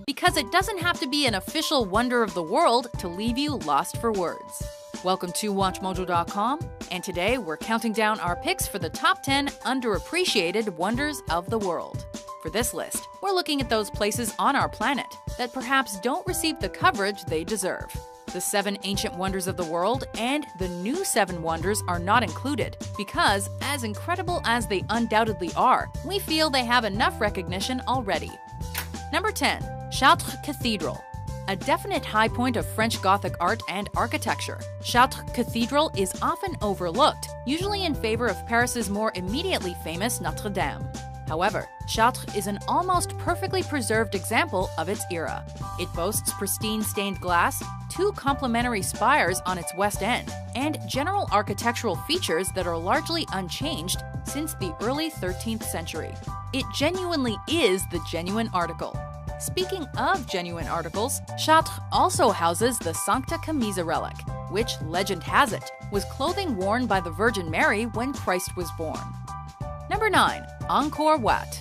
Because it doesn't have to be an official wonder of the world to leave you lost for words. Welcome to WatchMojo.com, and today we're counting down our picks for the top 10 underappreciated wonders of the world. For this list, we're looking at those places on our planet that perhaps don't receive the coverage they deserve. The 7 ancient wonders of the world and the new 7 wonders are not included because, as incredible as they undoubtedly are, we feel they have enough recognition already. Number 10. Chartres Cathedral. A definite high point of French Gothic art and architecture, Chartres Cathedral is often overlooked, usually in favor of Paris's more immediately famous Notre Dame. However, Chartres is an almost perfectly preserved example of its era. It boasts pristine stained glass, 2 complementary spires on its west end, and general architectural features that are largely unchanged since the early 13th century. It genuinely is the genuine article. Speaking of genuine articles, Chartres also houses the Sancta Camisa relic, which, legend has it, was clothing worn by the Virgin Mary when Christ was born. Number 9. Angkor Wat.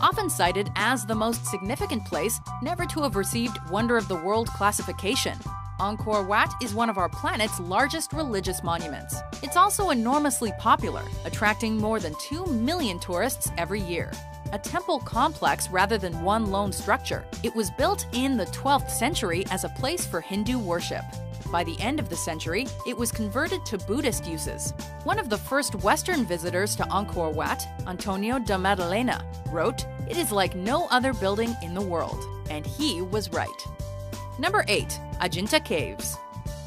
Often cited as the most significant place never to have received Wonder of the World classification, Angkor Wat is one of our planet's largest religious monuments. It's also enormously popular, attracting more than 2 million tourists every year. A temple complex rather than one lone structure, it was built in the 12th century as a place for Hindu worship. By the end of the century, it was converted to Buddhist uses. One of the first Western visitors to Angkor Wat, Antonio da Maddalena, wrote, "It is like no other building in the world." And he was right. Number 8. Ajanta Caves.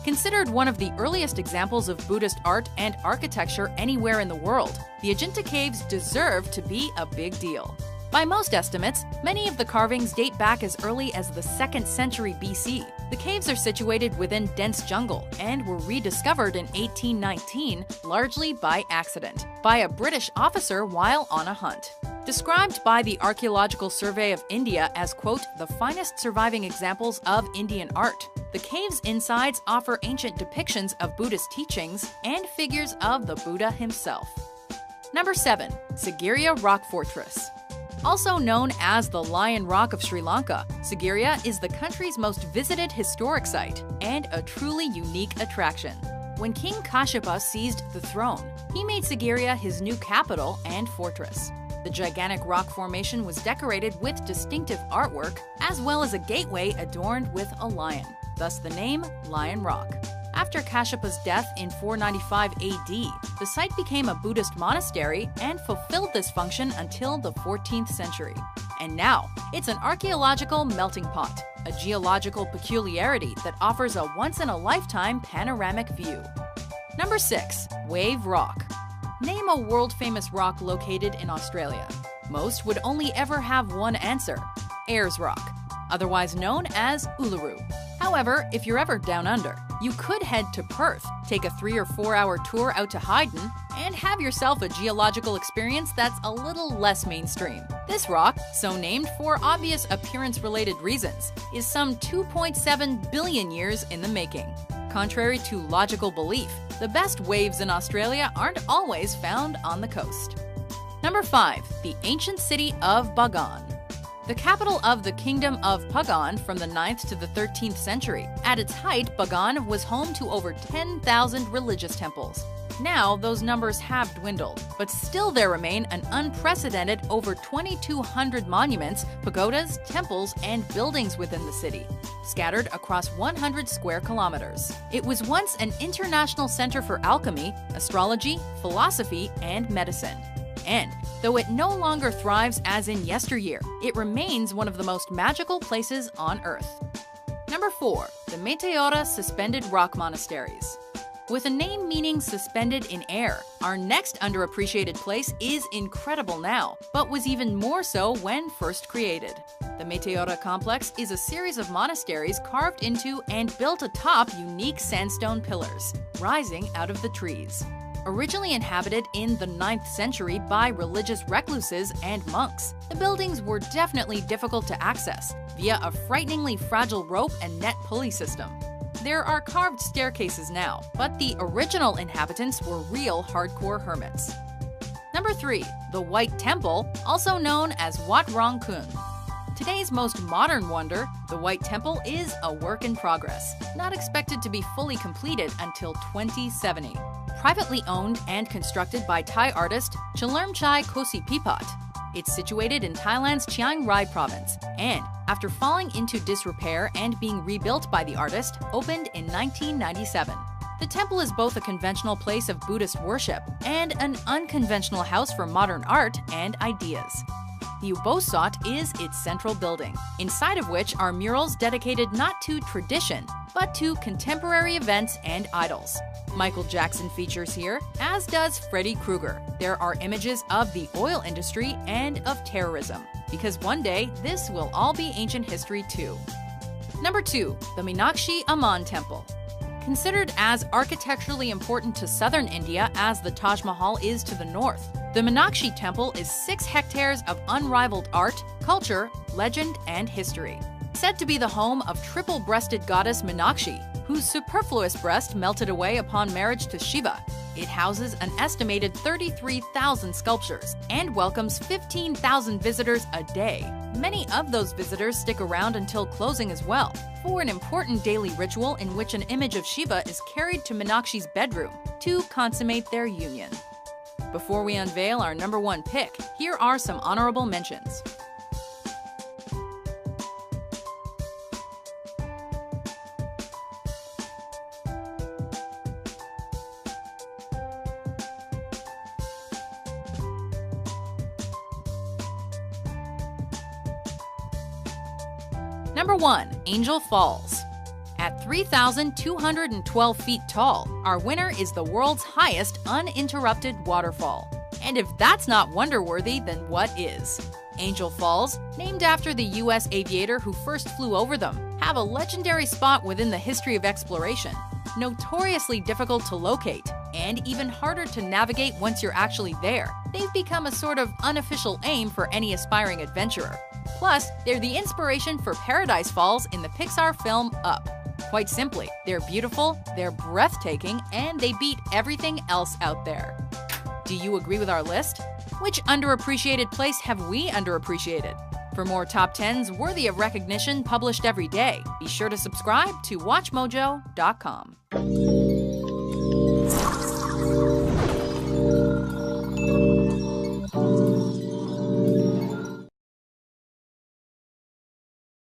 Considered one of the earliest examples of Buddhist art and architecture anywhere in the world, the Ajanta Caves deserve to be a big deal. By most estimates, many of the carvings date back as early as the 2nd century BC. The caves are situated within dense jungle and were rediscovered in 1819, largely by accident, by a British officer while on a hunt. Described by the Archaeological Survey of India as, quote, the finest surviving examples of Indian art, the cave's insides offer ancient depictions of Buddhist teachings and figures of the Buddha himself. Number 7. Sigiriya Rock Fortress. Also known as the Lion Rock of Sri Lanka, Sigiriya is the country's most visited historic site and a truly unique attraction. When King Kashyapa seized the throne, he made Sigiriya his new capital and fortress. The gigantic rock formation was decorated with distinctive artwork, as well as a gateway adorned with a lion, thus the name Lion Rock. After Kashyapa's death in 495 AD, the site became a Buddhist monastery and fulfilled this function until the 14th century. And now, it's an archaeological melting pot, a geological peculiarity that offers a once-in-a-lifetime panoramic view. Number 6. Wave Rock. Name a world-famous rock located in Australia. Most would only ever have one answer: Ayers Rock, otherwise known as Uluru. However, if you're ever down under, you could head to Perth, take a 3 or 4 hour tour out to Haydn, and have yourself a geological experience that's a little less mainstream. This rock, so named for obvious appearance-related reasons, is some 2.7 billion years in the making. Contrary to logical belief, the best waves in Australia aren't always found on the coast. Number 5. The ancient city of Bagan. The capital of the Kingdom of Pagan from the 9th to the 13th century. At its height, Bagan was home to over 10,000 religious temples. Now, those numbers have dwindled, but still there remain an unprecedented over 2,200 monuments, pagodas, temples, and buildings within the city, scattered across 100 square kilometers. It was once an international center for alchemy, astrology, philosophy, and medicine. And, though it no longer thrives as in yesteryear, it remains one of the most magical places on Earth. Number 4. The Meteora Suspended Rock Monasteries. With a name meaning suspended in air, our next underappreciated place is incredible now, but was even more so when first created. The Meteora complex is a series of monasteries carved into and built atop unique sandstone pillars, rising out of the trees. Originally inhabited in the 9th century by religious recluses and monks, the buildings were definitely difficult to access via a frighteningly fragile rope and net pulley system. There are carved staircases now, but the original inhabitants were real hardcore hermits. Number 3. The White Temple, also known as Wat Rong Kun. Today's most modern wonder, the White Temple is a work in progress, not expected to be fully completed until 2070. Privately owned and constructed by Thai artist Chalermchai Kosipipat. It's situated in Thailand's Chiang Rai province, and after falling into disrepair and being rebuilt by the artist, opened in 1997. The temple is both a conventional place of Buddhist worship and an unconventional house for modern art and ideas. The Ubosat is its central building, inside of which are murals dedicated not to tradition, but to contemporary events and idols. Michael Jackson features here, as does Freddy Krueger. There are images of the oil industry and of terrorism, because one day this will all be ancient history too. Number 2. The Meenakshi Amman Temple. Considered as architecturally important to southern India as the Taj Mahal is to the north, the Meenakshi Temple is 6 hectares of unrivaled art, culture, legend, and history. Said to be the home of triple-breasted goddess Meenakshi, whose superfluous breast melted away upon marriage to Shiva. It houses an estimated 33,000 sculptures and welcomes 15,000 visitors a day. Many of those visitors stick around until closing as well, for an important daily ritual in which an image of Shiva is carried to Meenakshi's bedroom to consummate their union. Before we unveil our number 1 pick, here are some honorable mentions. Number 1. Angel Falls. At 3,212 feet tall, our winner is the world's highest uninterrupted waterfall. And if that's not wonder-worthy, then what is? Angel Falls, named after the US aviator who first flew over them, have a legendary spot within the history of exploration. Notoriously difficult to locate, and even harder to navigate once you're actually there, they've become a sort of unofficial aim for any aspiring adventurer. Plus, they're the inspiration for Paradise Falls in the Pixar film Up. Quite simply, they're beautiful, they're breathtaking, and they beat everything else out there. Do you agree with our list? Which underappreciated place have we underappreciated? For more top 10s worthy of recognition published every day, be sure to subscribe to WatchMojo.com.